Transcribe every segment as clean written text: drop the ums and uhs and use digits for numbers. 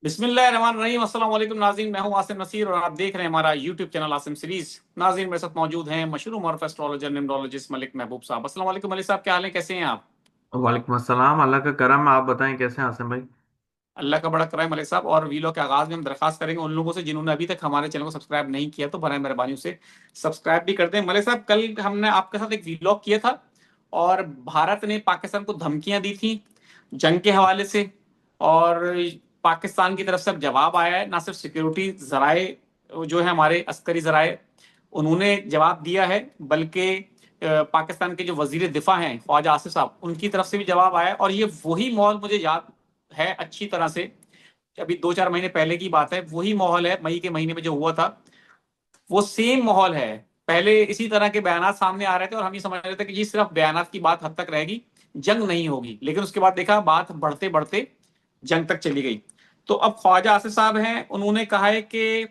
बिस्मिल्लाहिर्रहमानिर्रहीम। अस्सलाम वालेकुम नाज़रीन, मैं हूं आसिम नसीर और आप देख रहे हैं हमारा यूट्यूब चैनल आसिम सीरीज। नाज़रीन, मेरे साथ मौजूद हैं मशहूर मॉरफ एस्ट्रोलॉजर न्यूमरोलॉजिस्ट मलिक महबूब साहब। अस्सलाम वालेकुम मलिक साहब, क्या हाल है, कैसे हैं आप? वालेकुम अस्सलाम। अल्लाह का करम। आप बताएं कैसे हैं आसिम भाई। अल्लाह का बड़ा करम मलिक साहब। और वीडियो के आगाज में हम दरखास्त करेंगे उन लोगों से जिन्होंने अभी तक हमारे चैनल को सब्सक्राइब नहीं किया, तो बराए मेहरबानी उसे सब्सक्राइब भी कर दें। मलिक साहब, कल हमने आपके साथ एक वीलॉग किया था और भारत ने पाकिस्तान को धमकियां दी थी जंग के हवाले से। और पाकिस्तान की तरफ से अब जवाब आया है, ना सिर्फ सिक्योरिटी जराए जो है हमारे अस्करी जराए उन्होंने जवाब दिया है, बल्कि पाकिस्तान के जो वजीर दिफा हैं ख्वाजा आसिफ साहब, उनकी तरफ से भी जवाब आया है। और ये वही माहौल मुझे याद है अच्छी तरह से, अभी 2-4 महीने पहले की बात है, वही माहौल है मई के महीने में जो हुआ था, वो सेम माहौल है। पहले इसी तरह के बयान सामने आ रहे थे और हम ये समझ रहे थे कि ये सिर्फ बयान की बात हद तक रहेगी, जंग नहीं होगी। लेकिन उसके बाद देखा बात बढ़ते बढ़ते जंग तक चली गई। तो अब ख्वाजा आसिफ साहब हैं, उन्होंने कहा है कि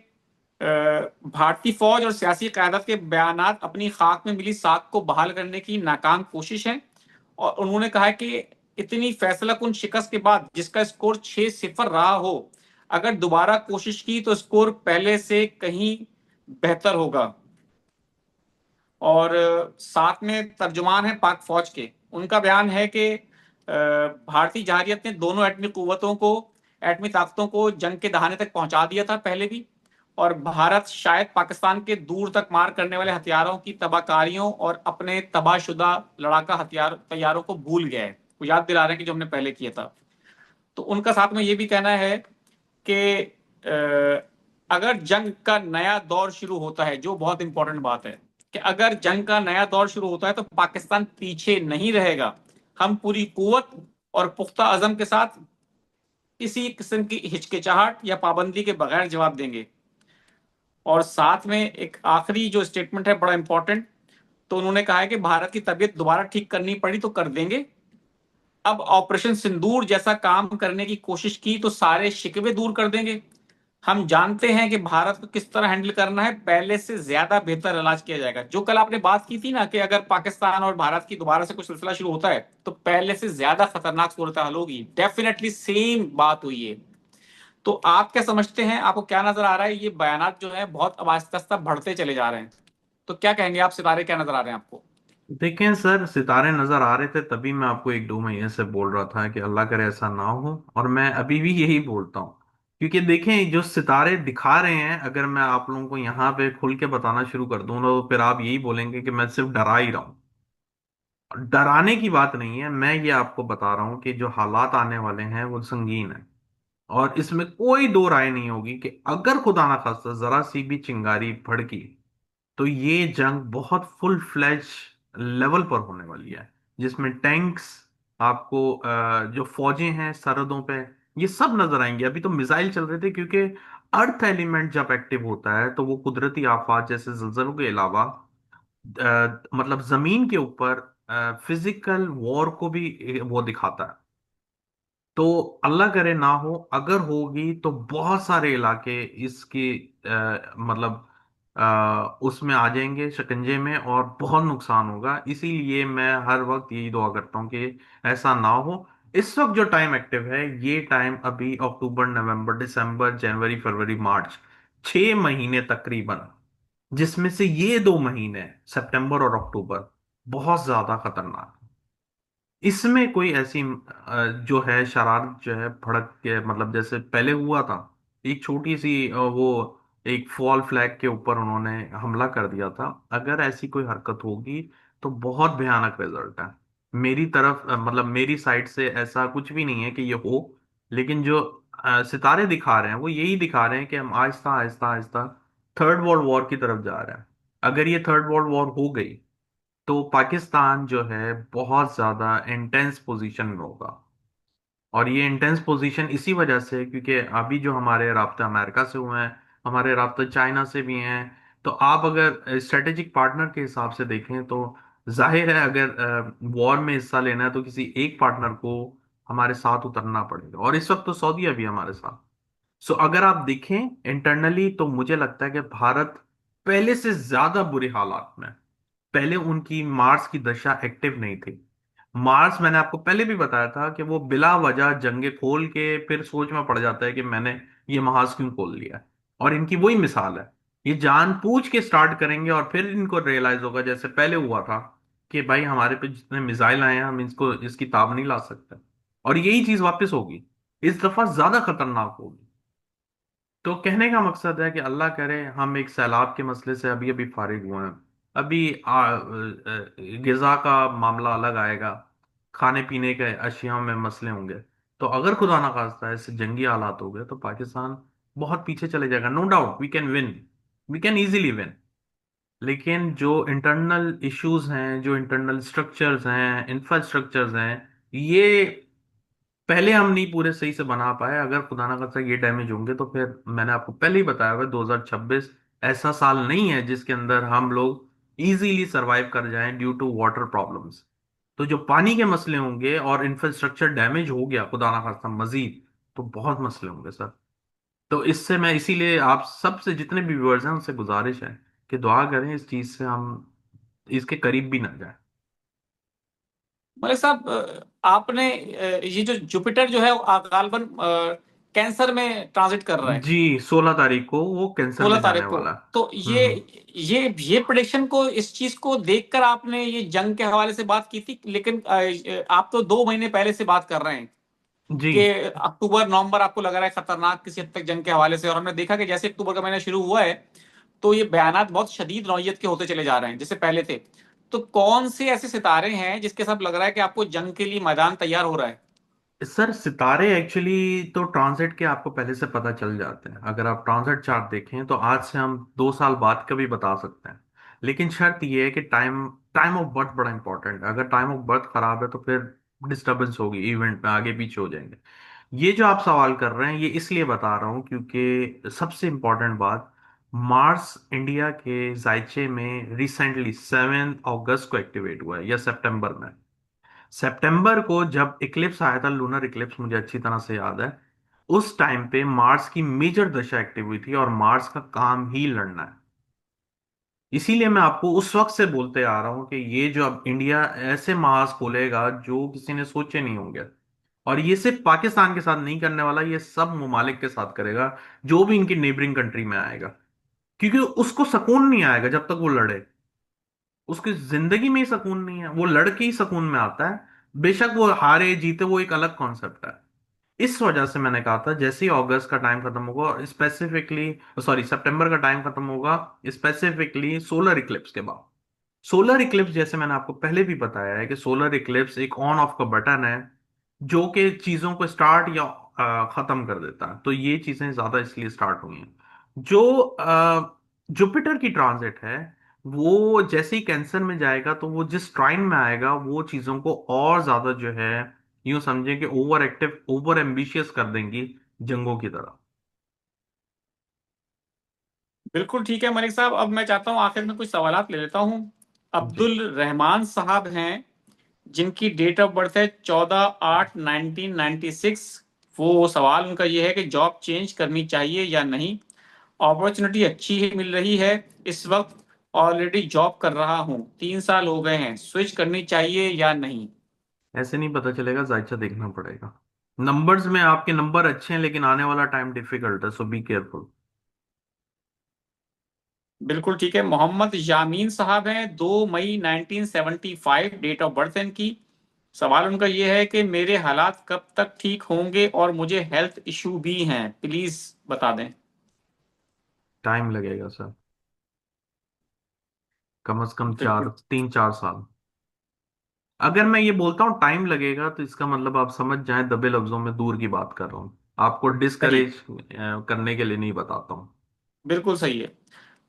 भारतीय फौज और सियासी क्यादत के बयान अपनी खाक में मिली साख को बहाल करने की नाकाम कोशिश है। और उन्होंने कहा है कि इतनी फैसला कुन शिकस्त के बाद जिसका स्कोर 6-0 रहा हो, अगर दोबारा कोशिश की तो स्कोर पहले से कहीं बेहतर होगा। और साथ में तर्जुमान है पाक फौज के, उनका बयान है कि भारतीय जहारियत ने दोनों एटमी कुव्वतों को, एटमी ताकतों को जंग के दहाने तक पहुंचा दिया था पहले भी। और भारत शायद पाकिस्तान के दूर तक मार करने वाले हथियारों की तबाहकारियों और अपने तबाहशुदा लड़ाका हथियार तैयारों को भूल गया है। वो याद दिला रहे हैं कि जो हमने पहले किया था। तो उनका साथ में ये भी कहना है कि अगर जंग का नया दौर शुरू होता है, जो बहुत इंपॉर्टेंट बात है, कि अगर जंग का नया दौर शुरू होता है तो पाकिस्तान पीछे नहीं रहेगा। हम पूरी कुवत और पुख्ता अज़म के साथ किसी किस्म की हिचकिचाहट या पाबंदी के बगैर जवाब देंगे। और साथ में एक आखिरी जो स्टेटमेंट है बड़ा इंपॉर्टेंट, तो उन्होंने कहा है कि भारत की तबीयत दोबारा ठीक करनी पड़ी तो कर देंगे। अब ऑपरेशन सिंदूर जैसा काम करने की कोशिश की तो सारे शिकवे दूर कर देंगे। हम जानते हैं कि भारत को किस तरह हैंडल करना है, पहले से ज्यादा बेहतर इलाज किया जाएगा। जो कल आपने बात की थी ना कि अगर पाकिस्तान और भारत की दोबारा से कुछ सिलसिला शुरू होता है तो पहले से ज्यादा खतरनाक सूरत हाल होगी, डेफिनेटली सेम बात हुई है। तो आप क्या समझते हैं, आपको क्या नजर आ रहा है? ये बयानात जो है बहुत अब आहिस्ता आहिस्ता बढ़ते चले जा रहे हैं, तो क्या कहेंगे आप? सितारे क्या नजर आ रहे हैं आपको? देखें सर, सितारे नजर आ रहे थे तभी मैं आपको 1-2 महीने से बोल रहा था कि अल्लाह करे ऐसा ना हो। और मैं अभी भी यही बोलता हूँ, क्योंकि देखें जो सितारे दिखा रहे हैं, अगर मैं आप लोगों को यहाँ पे खुल के बताना शुरू कर दूं तो फिर आप यही बोलेंगे कि मैं सिर्फ डरा ही रहा हूँ। डराने की बात नहीं है, मैं ये आपको बता रहा हूँ कि जो हालात आने वाले हैं वो संगीन है। और इसमें कोई दो राय नहीं होगी कि अगर खुदा ना खास्ता जरा सी भी चिंगारी भड़की तो ये जंग बहुत फुल फ्लैज लेवल पर होने वाली है, जिसमें टैंक्स आपको जो फौजें हैं सरहदों पे, ये सब नजर आएंगे। अभी तो मिसाइल चल रहे थे, क्योंकि अर्थ एलिमेंट जब एक्टिव होता है तो वो कुदरती आफात जैसे जलजलों के अलावा मतलब जमीन के ऊपर फिजिकल वॉर को भी वो दिखाता है। तो अल्लाह करे ना हो, अगर होगी तो बहुत सारे इलाके इसके मतलब उसमें आ जाएंगे शिकंजे में और बहुत नुकसान होगा। इसीलिए मैं हर वक्त यही दुआ करता हूँ कि ऐसा ना हो। इस वक्त जो टाइम एक्टिव है, ये टाइम अभी अक्टूबर नवंबर दिसंबर जनवरी फरवरी मार्च, 6 महीने तकरीबन, जिसमें से ये 2 महीने सितंबर और अक्टूबर बहुत ज्यादा खतरनाक। इसमें कोई ऐसी जो है शरारत जो है भड़क के, मतलब जैसे पहले हुआ था एक छोटी सी वो एक फॉल फ्लैग के ऊपर उन्होंने हमला कर दिया था, अगर ऐसी कोई हरकत होगी तो बहुत भयानक रिजल्ट है। मेरी तरफ मतलब मेरी साइड से ऐसा कुछ भी नहीं है कि ये हो, लेकिन जो सितारे दिखा रहे हैं वो यही दिखा रहे हैं कि हम Aahista Aahista Aahista third world war की तरफ जा रहे हैं। अगर ये थर्ड वर्ल्ड वॉर हो गई तो पाकिस्तान जो है बहुत ज्यादा इंटेंस पोजीशन में होगा। और ये इंटेंस पोजीशन इसी वजह से क्योंकि अभी जो हमारे राब्ते अमेरिका से हुए हैं, हमारे राब्ते चाइना से भी हैं। तो आप अगर स्ट्रेटेजिक पार्टनर के हिसाब से देखें तो जाहिर है अगर वॉर में हिस्सा लेना है तो किसी एक पार्टनर को हमारे साथ उतरना पड़ेगा, और इस वक्त तो सऊदी अभी हमारे साथ। सो अगर आप देखें इंटरनली तो मुझे लगता है कि भारत पहले से ज्यादा बुरे हालात में। पहले उनकी मार्स की दशा एक्टिव नहीं थी। मार्स मैंने आपको पहले भी बताया था कि वो बिला वजह जंगे खोल के फिर सोच में पड़ जाता है कि मैंने ये महाज क्यों खोल लिया। और इनकी वही मिसाल है, ये जानबूझ के स्टार्ट करेंगे और फिर इनको रियलाइज होगा, जैसे पहले हुआ था, कि भाई हमारे पे जितने मिसाइल आए हैं हम इसको इसकी ताब नहीं ला सकते। और यही चीज वापस होगी, इस दफा ज्यादा खतरनाक होगी। तो कहने का मकसद है कि अल्लाह करे हम एक सैलाब के मसले से अभी अभी फारिग हुए हैं। अभी गिजा का मामला अलग आएगा, खाने पीने के अशिया में मसले होंगे। तो अगर खुदा ना खास्ता ऐसे जंगी हालात हो गए तो पाकिस्तान बहुत पीछे चले जाएगा। No doubt we can win, we can easily win. लेकिन जो इंटरनल इश्यूज हैं, जो इंटरनल स्ट्रक्चर्स हैं, इंफ्रास्ट्रक्चर्स हैं, ये पहले हम नहीं पूरे सही से बना पाए। अगर खुदा ना खास्ता ये डैमेज होंगे तो फिर मैंने आपको पहले ही बताया हुआ 2026 ऐसा साल नहीं है जिसके अंदर हम लोग इजीली सरवाइव कर जाएं ड्यू टू वाटर प्रॉब्लम्स। तो जो पानी के मसले होंगे और इंफ्रास्ट्रक्चर डैमेज हो गया खुदा ना खास्ता मजीद, तो बहुत मसले होंगे सर। तो इससे मैं इसीलिए आप सबसे जितने भी व्यूअर्स हैं उनसे गुजारिश है कि दुआ करें इस चीज से हम इसके करीब भी ना जाए। मलिक साहब, आपने ये जो जुपिटर जो है वो गालबन कैंसर में ट्रांजिट कर रहा है जी, 16 तारीख को वो कैंसर 16 में जाने तारीख को। वाला है। तो ये प्रेडिक्शन को, इस चीज को देखकर आपने ये जंग के हवाले से बात की थी, लेकिन आप तो 2 महीने पहले से बात कर रहे हैं जी, कि अक्टूबर नवंबर आपको लग रहा है खतरनाक किसी हद तक जंग के हवाले से, और हमने देखा कि जैसे अक्टूबर का महीना शुरू हुआ है तो ये बयानात बहुत शदीद नौयत के होते चले जा रहे हैं जैसे पहले थे। तो कौन से ऐसे सितारे हैं जिसके साथ लग रहा है कि आपको जंग के लिए मैदान तैयार हो रहा है? सर सितारे एक्चुअली तो ट्रांजिट के आपको पहले से पता चल जाते हैं। अगर आप ट्रांजिट चार्ट देखें तो आज से हम 2 साल बाद का भी बता सकते हैं। लेकिन शर्त यह है कि टाइम टाइम ऑफ बर्थ बड़ा इंपॉर्टेंट है। अगर टाइम ऑफ बर्थ खराब है तो फिर डिस्टरबेंस होगी, इवेंट में आगे पीछे हो जाएंगे। ये जो आप सवाल कर रहे हैं ये इसलिए बता रहा हूँ क्योंकि सबसे इंपॉर्टेंट बात, मार्स इंडिया के जायचे में रिसेंटली 7 अगस्त को एक्टिवेट हुआ है या सितंबर में। सितंबर को जब इक्लिप्स आया था, लूनर इक्लिप्स, मुझे अच्छी तरह से याद है। उस टाइम पे मार्स की मेजर दशा एक्टिव हुई थी और मार्स का काम ही लड़ना है। इसीलिए मैं आपको उस वक्त से बोलते आ रहा हूं कि ये जो अब इंडिया ऐसे महाज खोलेगा जो किसी ने सोचे नहीं होंगे। और ये सिर्फ पाकिस्तान के साथ नहीं करने वाला, ये सब ममालिक के साथ करेगा जो भी इनकी नेबरिंग कंट्री में आएगा। क्योंकि उसको सुकून नहीं आएगा जब तक वो लड़े। उसकी जिंदगी में ही सुकून नहीं है, वो लड़के ही सुकून में आता है। बेशक वो हारे जीते वो एक अलग कॉन्सेप्ट है। इस वजह से मैंने कहा था जैसे ही अगस्त का टाइम खत्म होगा और स्पेसिफिकली, सॉरी, सितंबर का टाइम खत्म होगा, स्पेसिफिकली सोलर इक्लिप्स के बाद। सोलर इक्लिप्स जैसे मैंने आपको पहले भी बताया है कि सोलर इक्लिप्स एक ऑन ऑफ का बटन है जो कि चीजों को स्टार्ट या खत्म कर देता है। तो ये चीजें ज्यादा इसलिए स्टार्ट हुई हैं। जो जुपिटर की ट्रांजिट है वो जैसे ही कैंसर में जाएगा तो वो जिस ट्राइन में आएगा वो चीजों को और ज्यादा जो है, यूं समझें कि ओवर एक्टिव, ओवर एम्बिशियस कर देंगी, जंगों की तरह। बिल्कुल ठीक है मलिक साहब, अब मैं चाहता हूं आखिर में कुछ सवालात ले लेता हूं। जी, अब्दुल रहमान साहब हैं जिनकी डेट ऑफ बर्थ है 14/8/1996। वो सवाल उनका ये है कि जॉब चेंज करनी चाहिए या नहीं, अपॉर्चुनिटी अच्छी ही मिल रही है इस वक्त, ऑलरेडी जॉब कर रहा हूँ, 3 साल हो गए हैं, स्विच करनी चाहिए या नहीं? ऐसे नहीं पता चलेगा, जायचा देखना पड़ेगा। नंबर्स में आपके नंबर अच्छे हैं लेकिन आने वाला टाइम डिफिकल्ट है, सो बी केयरफुल। बिल्कुल ठीक है। मोहम्मद यामीन साहब हैं, 2 मई 1975 डेट ऑफ बर्थ है इनकी। सवाल उनका ये है कि मेरे हालात कब तक ठीक होंगे और मुझे हेल्थ इशू भी हैं, प्लीज बता दें। टाइम लगेगा सर, कम से कम चार, बिल्कुल 3 4 साल। अगर मैं ये बोलता हूँ टाइम लगेगा तो इसका मतलब आप समझ जाएं दबे लफ्जों में दूर की बात कर रहा हूँ। आपको सही, डिस्करेज करने के लिए नहीं बताता हूँ। बिल्कुल सही है।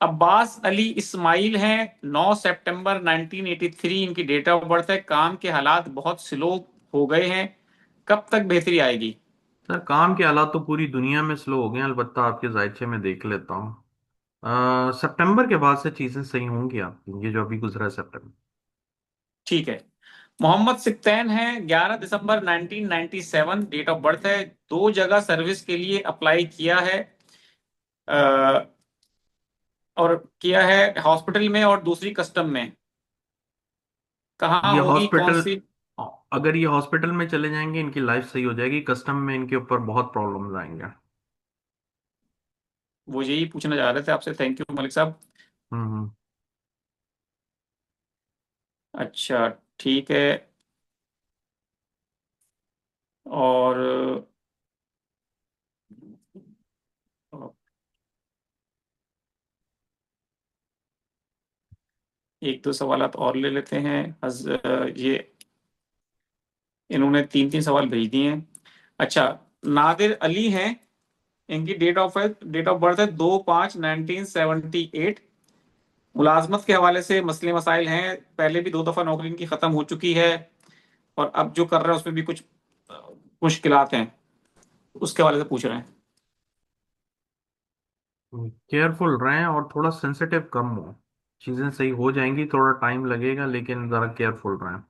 अब्बास अली इस्माइल हैं, 9 सितंबर 1983 इनकी डेट ऑफ बर्थ है। काम के हालात बहुत स्लो हो गए हैं, कब तक बेहतरी आएगी? सर काम के हालात तो पूरी दुनिया में स्लो हो गए हैं, अलबत्ता आपके जायचे में देख लेता हूँ। सितंबर के बाद से चीजें सही होंगी आपकी, ये जो अभी गुजरा है सितंबर। ठीक है। मोहम्मद सिक्तैन हैं, 11 दिसंबर 1997 डेट ऑफ बर्थ है। 2 जगह सर्विस के लिए अप्लाई किया है, अ, और किया है हॉस्पिटल में और दूसरी कस्टम में। कहाँ ये होगी, कौन हॉस्पिटल, सी? अगर ये हॉस्पिटल में चले जाएंगे इनकी लाइफ सही हो जाएगी, कस्टम में इनके ऊपर बहुत प्रॉब्लम्स आएंगे। वो यही पूछना चाह रहे थे आपसे। थैंक यू मलिक साहब। हम्म। अच्छा, ठीक है। और एक दो सवालात और ले लेते हैं। ये इन्होंने तीन तीन सवाल भेज दिए हैं। अच्छा, नादिर अली हैं। इनकी डेट ऑफ बर्थ है 2/5/1978। मुलाजमत के हवाले से मसले मसाइल हैं। पहले भी 2 दफा नौकरी इनकी खत्म हो चुकी है, और अब जो कर रहे हैं उसमें भी कुछ मुश्किलात हैं, उसके हवाले से पूछ रहे हैं। केयरफुल रहें और थोड़ा सेंसिटिव कम हो, चीजें सही हो जाएंगी, थोड़ा टाइम लगेगा लेकिन जरा केयरफुल रहें।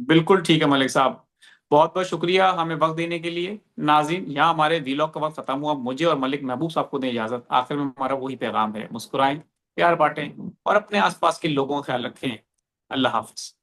बिल्कुल ठीक है मलिक साहब। बहुत बहुत शुक्रिया हमें वक्त देने के लिए। नाज़रीन, यहाँ हमारे वीलॉग का वक्त खत्म हुआ। मुझे और मलिक महबूब साहब को दें इजाजत। आखिर में हमारा वही पैगाम है, मुस्कुराएं, प्यार बांटें और अपने आसपास के लोगों का ख्याल रखें। अल्लाह हाफिज।